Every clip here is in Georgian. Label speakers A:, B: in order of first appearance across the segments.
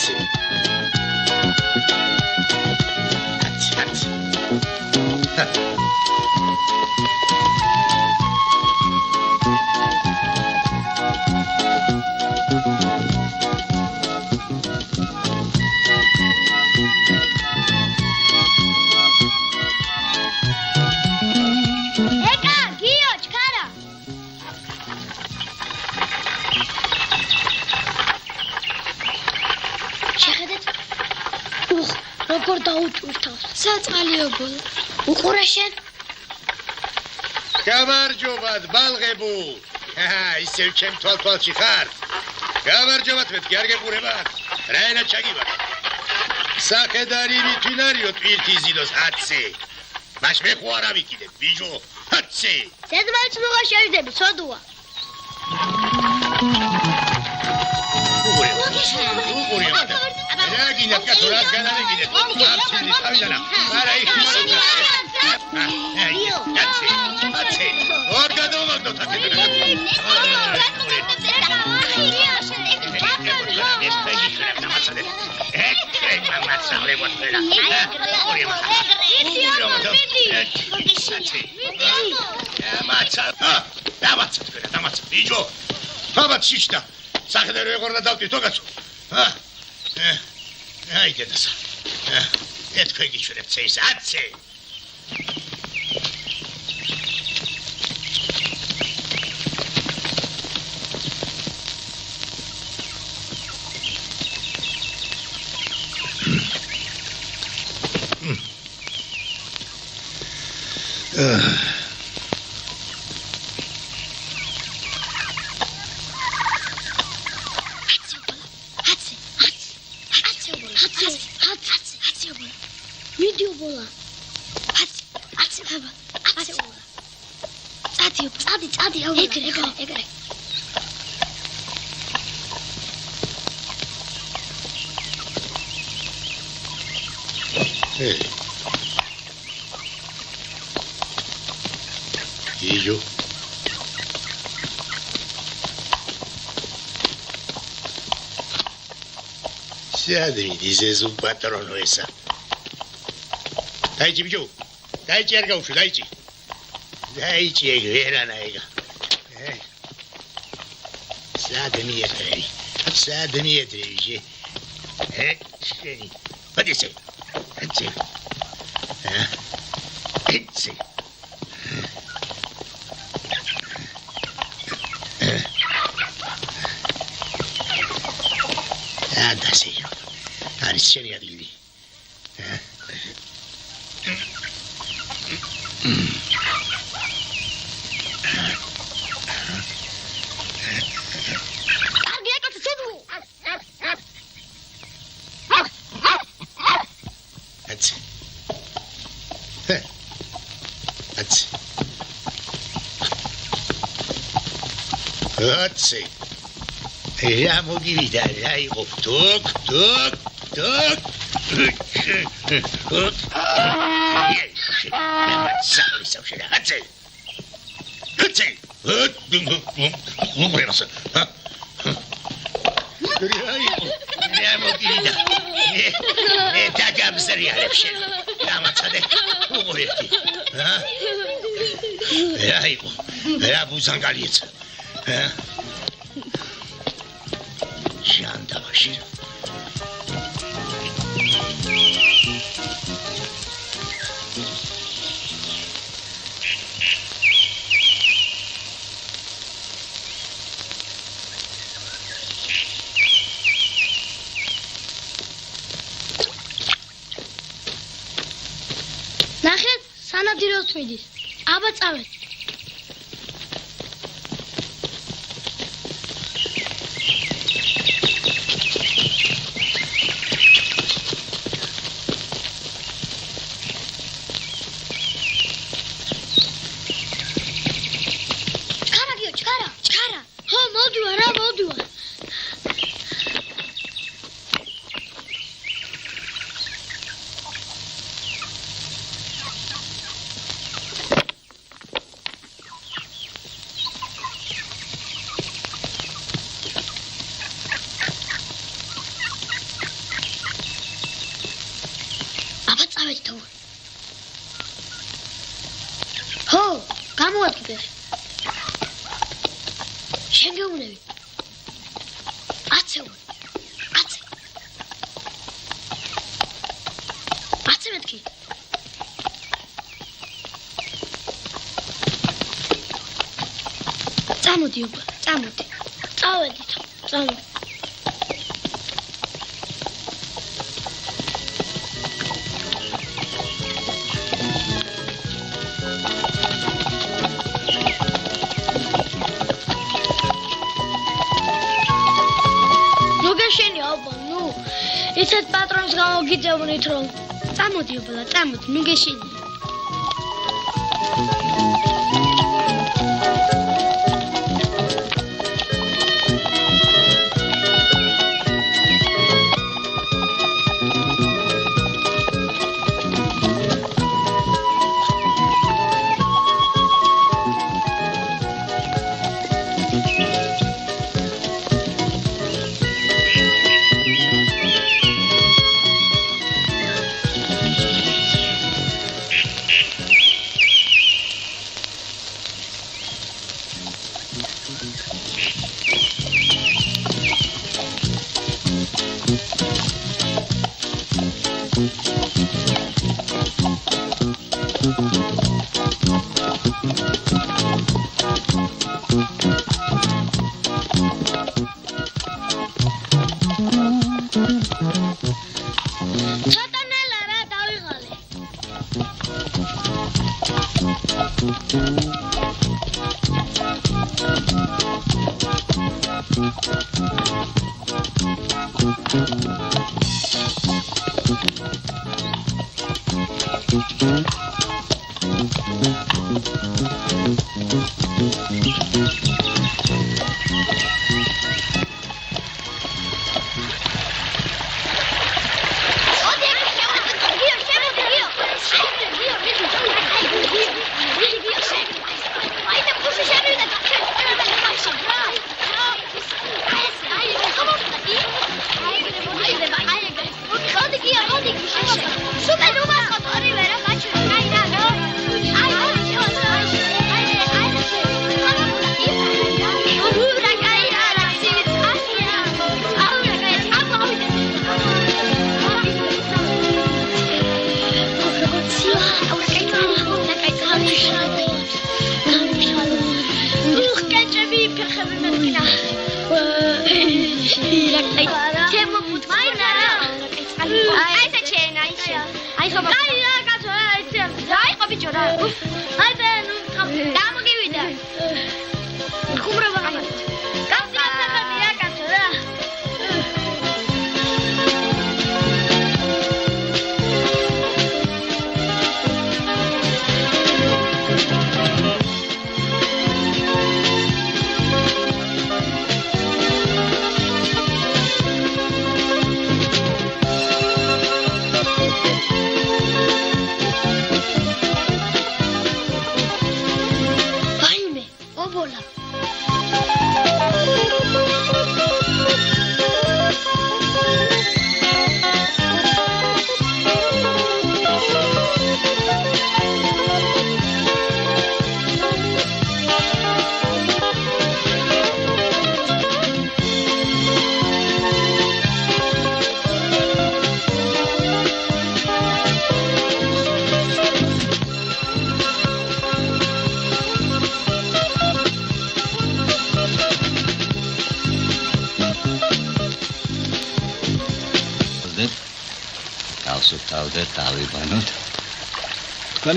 A: აცი.
B: საწყალიობოლა. უყურე შენ?
A: გამარჯობათ, ბალღებო. ისევ ჩემ თვალთვალში ხარ. გამარჯობათ, მეთქი არ გეყურებათ. რაენა ჩაგიბა. სახედარი მითვინარიო ტვირთი ზიდოს აცი. მაშ მე ხო არ ავიკიდებ, ბიჭო. აცი.
B: ზედმეც მოღა შევიდები, სოდუა.
A: უყურე. რა გინდა კაცურას განარიგიდეთ. აცი, თავიდანა. არა იხმარება. აცი. ორ გადავაგდოთ აქ. დამაცა, ბიჭო. აბათ შიშდა. სახედარი ეყორდა დავტვირთო კაცო. აი დედასა. ეთქვე გიჩვენებთ ეს აცი.
B: ეგრე.
A: Ijo. Siadri, dices un patrono esa. Daichi, bicho. Daichi, argaushu, daichi. Daichi, era naiga. Sadmi etrevi. Sheni. What is it? That's it. It's it. Da sei io. Ariceni adilli. Grazie. Vediamo chi vi dai. Toc. Grazie. Non volevo sapere. Vediamo chi vi dai. E tagliamo seriale. Ammazzate. Non volete. Era Buzangalizza. Şanda başı.
B: Naxet, sana dirot midis. Aba წავედ. გამოადგე. შეგეუნები. აცეულ. აცე მეთქი. წამოდი უბა, წამოდი. წავედით. წამოდი. ისეთ პატრონს გამოგიძებნით რომ წამოდი უბლა წამოდი ნუ გეშინი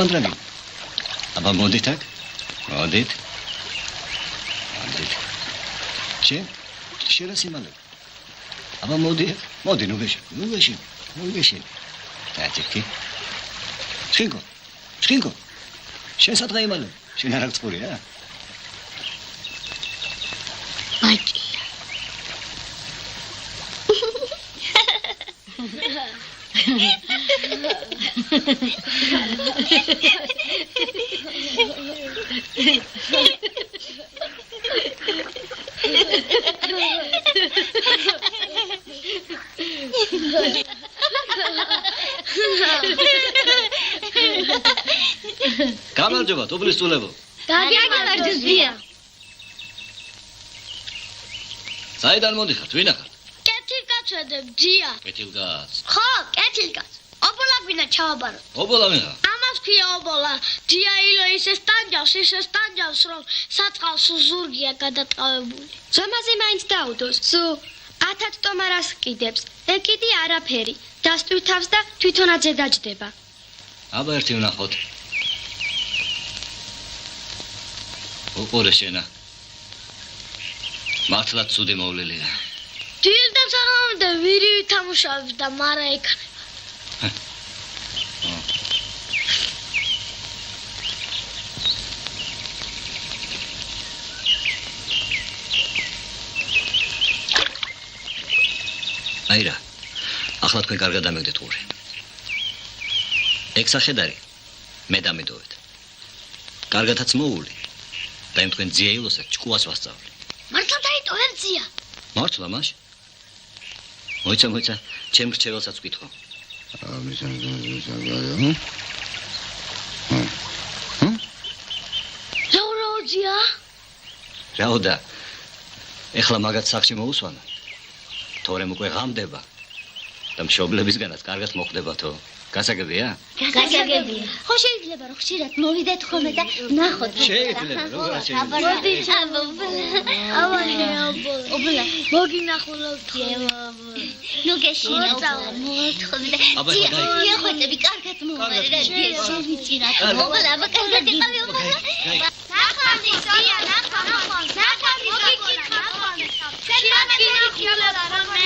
C: მანდრები. აბა მოდით აქ. მოდით. შენ სიმალე. აბა მოდი. მოდი ნუ გეშინ. დაჭიქი. შინგო. შენ სადღა იმალე. შენ არ აღწურია?
B: ბაჭი.
C: გამარჯობა, დუბლის წულებო.
B: გაგიმარჯოს ძია.
C: საიდან მოდიხართ? ვინ ახართ?
B: კეთილკაც ვედებ ძია.
C: კეთილკაც.
B: ხო, კეთილკაც. ობოლა გვინდა ჩავაბაროთ.
C: ობოლა ვიღა?
B: ამას ქვია ობოლა. ძია ილო ისე სტანჯავს, რომ საწყალს ზურგია გადატყავებული.
D: ზომაზე მაინც დაუდოს. სუ 1000 ტომარას კიდებს. ეკიდი არაფერი. დასტვირთავს და თვითონაც დაჯდება.
C: აბა ერთი ვნახოთ. უყურე შენა. მართლაც ცუდი მოვლილია.
B: დილდა საღამომდე ვირივი თამუშავებს და მარა ეკანება.
C: აირა. ახლა თქვენ კარგად დამეგდეთ ყური. ეგ სახედარი. მე დამედოვეთ. კარგათაც მოული. და იმ თქვენ ძია ილოსაც ჭკუას ვასწავლი.
B: მართლა დაიტოვებ ძია.
C: მართლა მაშ? მოიცა, ჩემ რჩეველსაც ვკითხო.
B: რაო ძია?
C: რაოდა. ეხლა მაგათ სახში მოусვანა. თორემ უკვე ღამდება. და მშობლებისგანაც კარგად მოხდებათო. გასაგებია?
B: გასაგებია. ხო შეიძლება რომ ხშირად მოვიდეთ ხოლმე და ნახოთ.
C: შეიძლება, როგორ არ შეიძლება.
B: მოდი აბოლა. მოგინახულობთ ხოლმე. ნუ გეშინა მოთხოვე და ძია ხოთები კარგად მომარე რა შევიწირათ. აბოლა აბა კარგად იყავი აბოლა. ნახავდი ძია ნახავდი მოგიკითხავ. შენ მაგინახულობ რომ